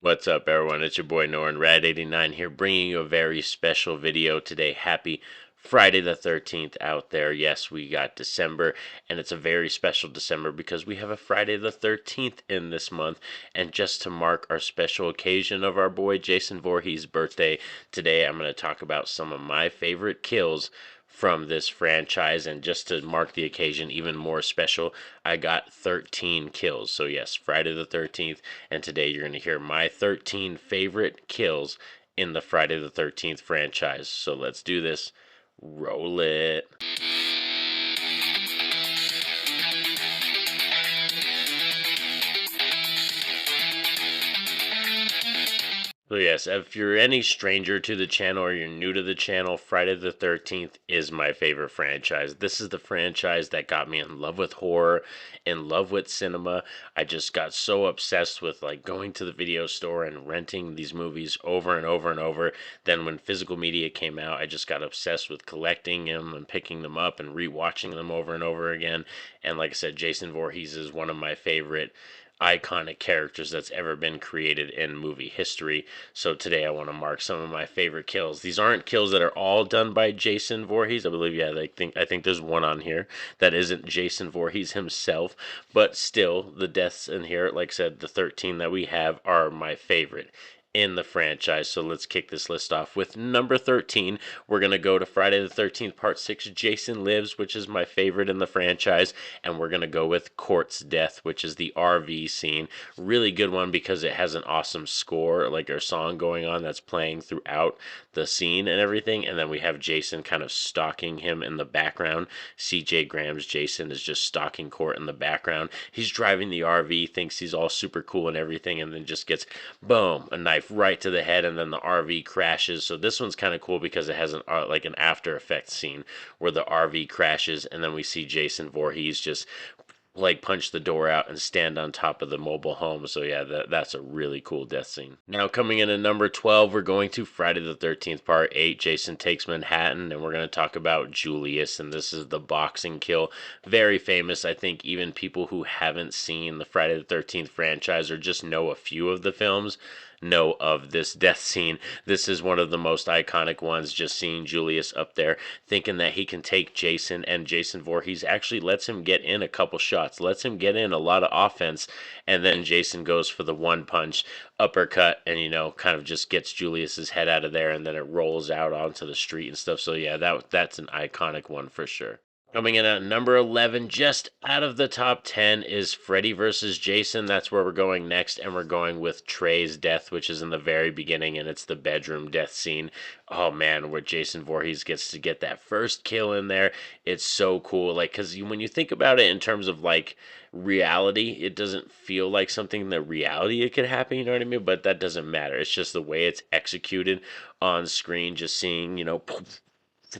What's up, everyone? It's your boy Norrin Rad89 here, bringing you a very special video today. Happy Friday the 13th out there. Yes, we got December, and it's a very special December because we have a Friday the 13th in this month. And just to mark our special occasion of our boy Jason Voorhees' birthday, today I'm going to talk about some of my favorite kills from this franchise. And just to mark the occasion even more special, I got 13 kills. So yes, Friday the 13th, and today you're going to hear my 13 favorite kills in the Friday the 13th franchise. So let's do this. Roll it. So yes, if you're any stranger to the channel or you're new to the channel, Friday the 13th is my favorite franchise. This is the franchise that got me in love with horror, in love with cinema. I just got so obsessed with like going to the video store and renting these movies over and over and over. Then when physical media came out, I just got obsessed with collecting them and picking them up and rewatching them over and over again. And like I said, Jason Voorhees is one of my favorite iconic characters that's ever been created in movie history. So today I want to mark some of my favorite kills. These aren't kills that are all done by Jason Voorhees. I believe, yeah, I think there's one on here that isn't Jason Voorhees himself, but still the deaths in here, like I said, the 13 that we have are my favorite in the franchise. So let's kick this list off with number 13. We're going to go to Friday the 13th Part 6, Jason Lives, which is my favorite in the franchise, and we're going to go with Court's Death, which is the RV scene. Really good one because it has an awesome score, like a song going on that's playing throughout the scene and everything, and then we have Jason kind of stalking him in the background. CJ Graham's Jason is just stalking Court in the background. He's driving the RV, thinks he's all super cool and everything, and then just gets, boom, a knife right to the head, and then the RV crashes. So this one's kind of cool because it has an like an after effects scene where the RV crashes, and then we see Jason Voorhees just like punch the door out and stand on top of the mobile home. So yeah, that's a really cool death scene. Now coming in at number 12, we're going to Friday the 13th Part 8, Jason Takes Manhattan, and we're going to talk about Julius, and this is the boxing kill. Very famous. I think even people who haven't seen the Friday the 13th franchise or just know a few of the films know of this death scene. This is one of the most iconic ones, just seeing Julius up there thinking that he can take Jason, and Jason Voorhees actually lets him get in a couple shots, lets him get in a lot of offense, and then Jason goes for the one punch uppercut and kind of just gets Julius's head out of there, and then it rolls out onto the street and stuff. So yeah, that's an iconic one for sure. Coming in at number 11, just out of the top 10, is Freddy versus Jason. That's where we're going next, and we're going with Trey's death, which is in the very beginning, and it's the bedroom death scene. Oh man, where Jason Voorhees gets to get that first kill in there. It's so cool. Like, because when you think about it in terms of like reality, it doesn't feel like something that reality it could happen, you know what I mean? But that doesn't matter. It's just the way it's executed on screen, just seeing,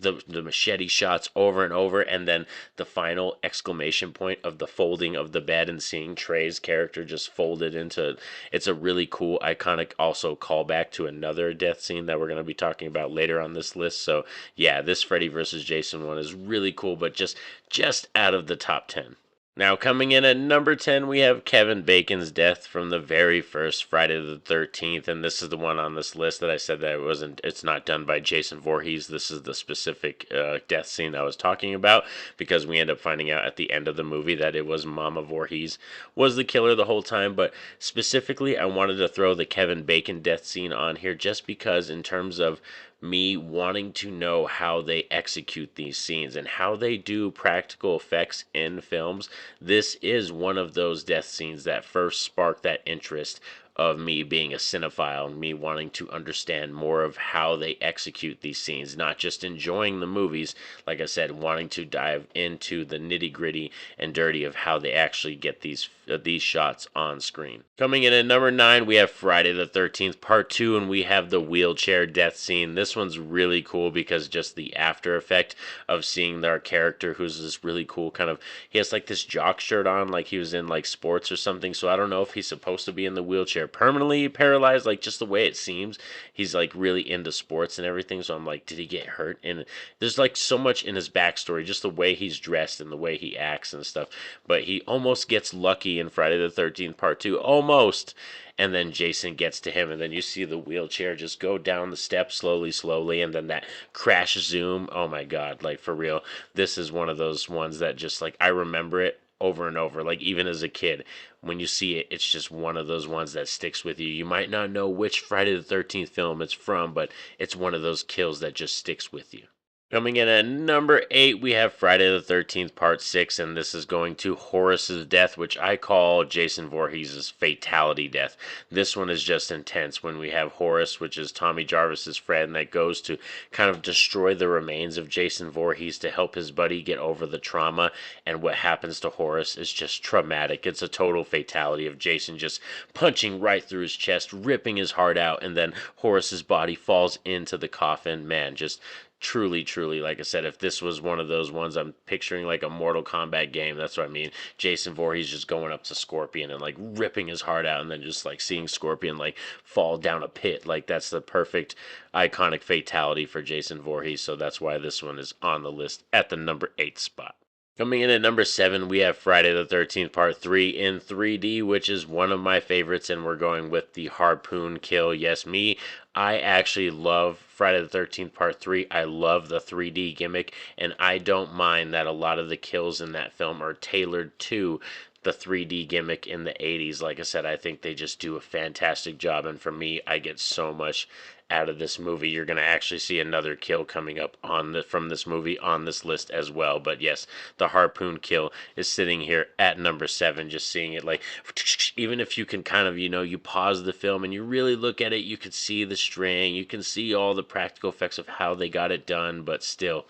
the machete shots over and over, and then the final exclamation point of the folding of the bed and seeing Trey's character just folded into. It's a really cool iconic also callback to another death scene that we're going to be talking about later on this list. So yeah, this Freddy versus Jason one is really cool, but just out of the top 10. Now, coming in at number 10, we have Kevin Bacon's death from the very first Friday the 13th. And this is the one on this list that I said that it's not done by Jason Voorhees. This is the specific death scene I was talking about, because we end up finding out at the end of the movie that it was Mama Voorhees was the killer the whole time. But specifically, I wanted to throw the Kevin Bacon death scene on here just because, in terms of me wanting to know how they execute these scenes and how they do practical effects in films, this is one of those death scenes that first sparked that interest of me being a cinephile and me wanting to understand more of how they execute these scenes, not just enjoying the movies, like I said, wanting to dive into the nitty gritty and dirty of how they actually get these shots on screen. Coming in at number 9, we have Friday the 13th Part 2, and we have the wheelchair death scene. This one's really cool because just the after effect of seeing our character, who's this really cool kind of, he has like this jock shirt on, like he was in like sports or something, so I don't know if he's supposed to be in the wheelchair, wheelchair permanently paralyzed, like just the way it seems. He's like really into sports and everything. So I'm like, did he get hurt? And there's like so much in his backstory, just the way he's dressed and the way he acts and stuff. But he almost gets lucky in Friday the 13th Part 2. Almost. And then Jason gets to him, and then you see the wheelchair just go down the steps slowly, slowly, and then that crash zoom. Oh my God, like for real. This is one of those ones that just like I remember it over and over. Like even as a kid, when you see it, it's just one of those ones that sticks with you. You might not know which Friday the 13th film it's from, but it's one of those kills that just sticks with you. Coming in at number 8, we have Friday the 13th Part 6, and this is going to Horace's death, which I call Jason Voorhees' fatality death. This one is just intense when we have Horace, which is Tommy Jarvis's friend, that goes to kind of destroy the remains of Jason Voorhees to help his buddy get over the trauma, and what happens to Horace is just traumatic. It's a total fatality of Jason just punching right through his chest, ripping his heart out, and then Horace's body falls into the coffin. Man, just truly, truly, like I said, if this was one of those ones, I'm picturing like a Mortal Kombat game. That's what I mean. Jason Voorhees just going up to Scorpion and like ripping his heart out, and then just like seeing Scorpion like fall down a pit. Like that's the perfect iconic fatality for Jason Voorhees. So that's why this one is on the list at the number 8 spot. Coming in at number 7, we have Friday the 13th Part 3 in 3D, which is one of my favorites, and we're going with the harpoon kill. Yes, me. I actually love Friday the 13th Part 3. I love the 3D gimmick, and I don't mind that a lot of the kills in that film are tailored to the 3D gimmick in the 80s. Like I said, I think they just do a fantastic job, and for me, I get so much out of this movie. You're going to actually see another kill coming up from this movie on this list as well. But yes, the harpoon kill is sitting here at number 7. Just seeing it, like, even if you can kind of, you pause the film and you really look at it, you can see the string, you can see all the practical effects of how they got it done. But still,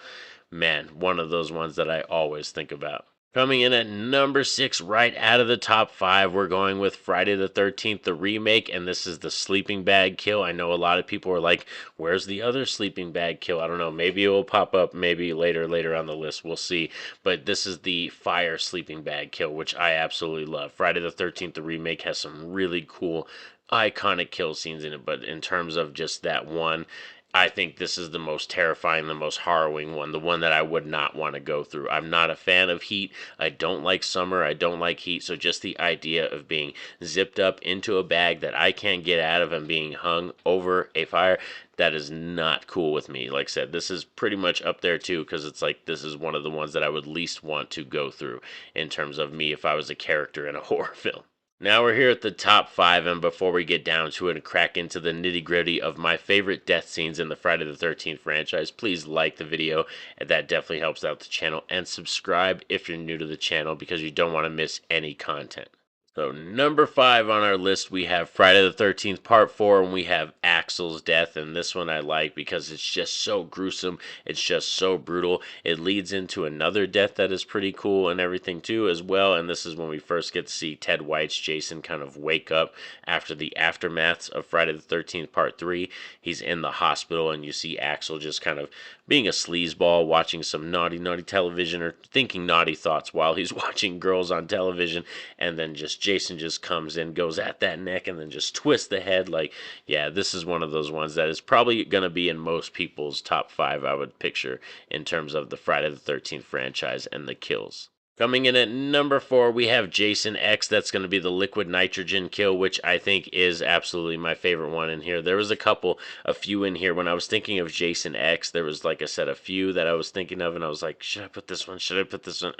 man, one of those ones that I always think about. Coming in at number 6, right out of the top 5, we're going with Friday the 13th, the remake, and this is the sleeping bag kill. I know a lot of people are like, where's the other sleeping bag kill? I don't know. Maybe it will pop up maybe later on the list. We'll see. But this is the fire sleeping bag kill, which I absolutely love. Friday the 13th, the remake, has some really cool iconic kill scenes in it, but in terms of just that one, I think this is the most terrifying, the most harrowing one, the one that I would not want to go through. I'm not a fan of heat. I don't like summer. I don't like heat. So just the idea of being zipped up into a bag that I can't get out of and being hung over a fire, that is not cool with me. Like I said, this is pretty much up there too, because it's like this is one of the ones that I would least want to go through in terms of me if I was a character in a horror film. Now we're here at the top 5, and before we get down to it and crack into the nitty gritty of my favorite death scenes in the Friday the 13th franchise, please like the video. That definitely helps out the channel, and subscribe if you're new to the channel because you don't want to miss any content. So number 5 on our list, we have Friday the 13th Part 4, and we have Axel's death. And this one I like because it's just so gruesome. It's just so brutal. It leads into another death that is pretty cool and everything too as well. And this is when we first get to see Ted White's Jason kind of wake up after the aftermaths of Friday the 13th Part 3. He's in the hospital, and you see Axel just kind of being a sleazeball, watching some naughty television, or thinking naughty thoughts while he's watching girls on television, and then just Jason just comes in, goes at that neck, and then just twists the head. Like, yeah, this is one of those ones that is probably going to be in most people's top 5, I would picture, in terms of the Friday the 13th franchise and the kills. Coming in at number 4, we have Jason X. That's going to be the liquid nitrogen kill, which I think is absolutely my favorite one in here. There was a few in here. When I was thinking of Jason X, there was, like I said, a few that I was thinking of, and I was like, should I put this one? Should I put this one?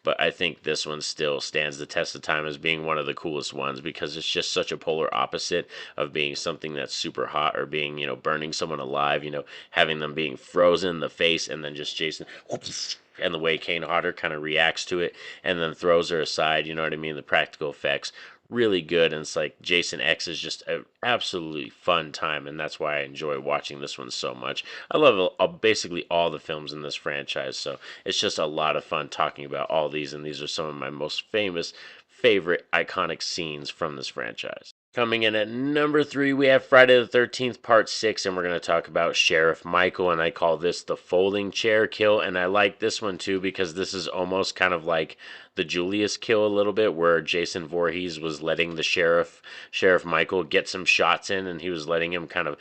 But I think this one still stands the test of time as being one of the coolest ones, because it's just such a polar opposite of being something that's super hot, or being, burning someone alive, having them being frozen in the face, and then just Jason, whoops, and the way Kane Hodder kind of reacts to it and then throws her aside, you know what I mean? The practical effects, really good. And it's like Jason X is just an absolutely fun time, and that's why I enjoy watching this one so much. I love basically all the films in this franchise, so it's just a lot of fun talking about all these, and these are some of my most favorite iconic scenes from this franchise. Coming in at number three, we have Friday the 13th, Part 6, and we're going to talk about Sheriff Michael. And I call this the folding chair kill. And I like this one too because this is almost kind of like the Julius kill a little bit, where Jason Voorhees was letting the Sheriff Michael, get some shots in, and he was letting him kind of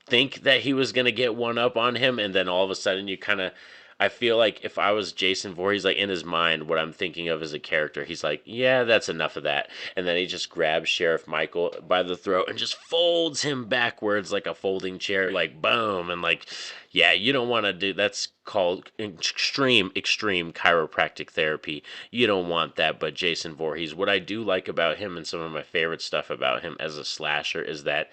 think that he was going to get one up on him. And then all of a sudden, you kind of, I feel like if I was Jason Voorhees, like in his mind, what I'm thinking of as a character, he's like, yeah, that's enough of that. And then he just grabs Sheriff Michael by the throat and just folds him backwards like a folding chair, like boom. And like, yeah, you don't want to do that's called extreme chiropractic therapy. You don't want that. But Jason Voorhees, what I do like about him and some of my favorite stuff about him as a slasher is that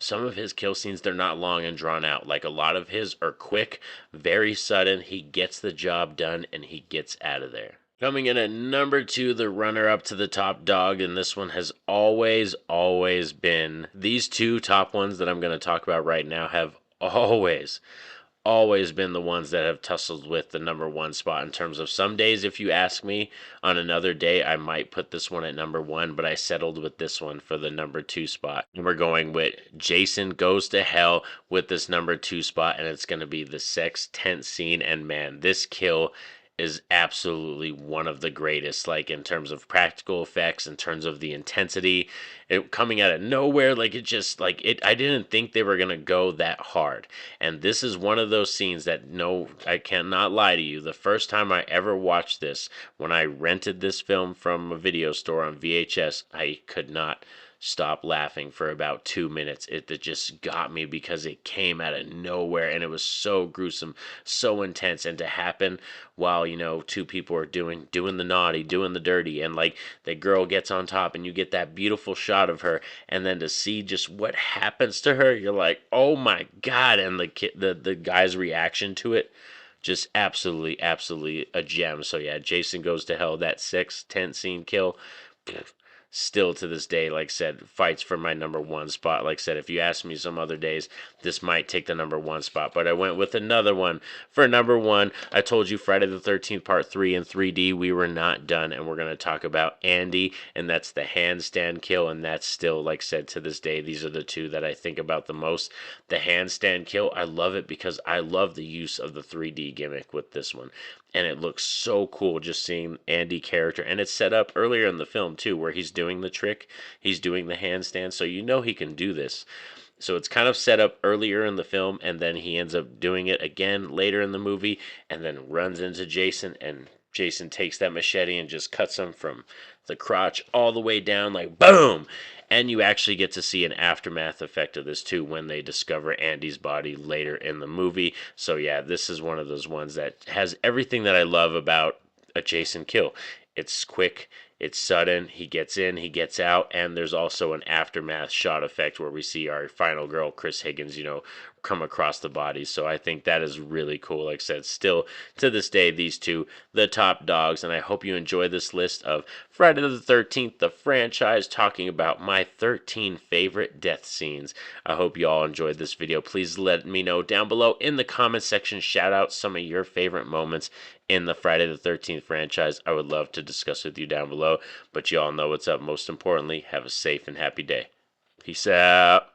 some of his kill scenes, they're not long and drawn out. Like a lot of his are quick, very sudden. He gets the job done and he gets out of there. Coming in at number two, the runner up to the top dog, and this one has always been, these two top ones that I'm going to talk about right now have always been the ones that have tussled with the number one spot. In terms of some days, if you ask me, on another day I might put this one at number one, but I settled with this one for the number two spot. And we're going with Jason Goes to Hell with this number two spot, and it's going to be the sex tent scene. And man, this kill is absolutely one of the greatest, like in terms of practical effects, in terms of the intensity, it coming out of nowhere. Like it just, like it, I didn't think they were going to go that hard. And this is one of those scenes that, no, I cannot lie to you, the first time I ever watched this, when I rented this film from a video store on VHS, I could not stop laughing for about 2 minutes. It just got me because it came out of nowhere and it was so gruesome, so intense, and to happen while, two people are doing the naughty, doing the dirty, and like the girl gets on top and you get that beautiful shot of her, and then to see just what happens to her, you're like, oh my god. And the guy's reaction to it, just absolutely a gem. So yeah, Jason Goes to Hell, that 6 tent scene kill, still to this day, like I said, fights for my number one spot. Like I said, if you ask me some other days, this might take the number one spot. But I went with another one for number one. I told you Friday the 13th Part 3 in 3D, we were not done. And we're going to talk about Andy, and that's the handstand kill. And that's still, like I said, to this day, these are the two that I think about the most. The handstand kill, I love it because I love the use of the 3D gimmick with this one. And it looks so cool just seeing Andy character, and it's set up earlier in the film too, where he's doing the trick, he's doing the handstand, so you know he can do this. So it's kind of set up earlier in the film, and then he ends up doing it again later in the movie, and then runs into Jason, and Jason takes that machete and just cuts him from the crotch all the way down, like boom. And you actually get to see an aftermath effect of this too when they discover Andy's body later in the movie. So yeah, this is one of those ones that has everything that I love about a Jason kill. It's quick, it's sudden, he gets in, he gets out, and there's also an aftermath shot effect where we see our final girl, Chris Higgins, come across the body. So I think that is really cool. Like I said, still to this day, these two, the top dogs. And I hope you enjoy this list of Friday the 13th, the franchise, talking about my 13 favorite death scenes. I hope you all enjoyed this video. Please let me know down below in the comment section. Shout out some of your favorite moments in the Friday the 13th franchise. I would love to discuss with you down below. But you all know what's up. Most importantly, have a safe and happy day. Peace out.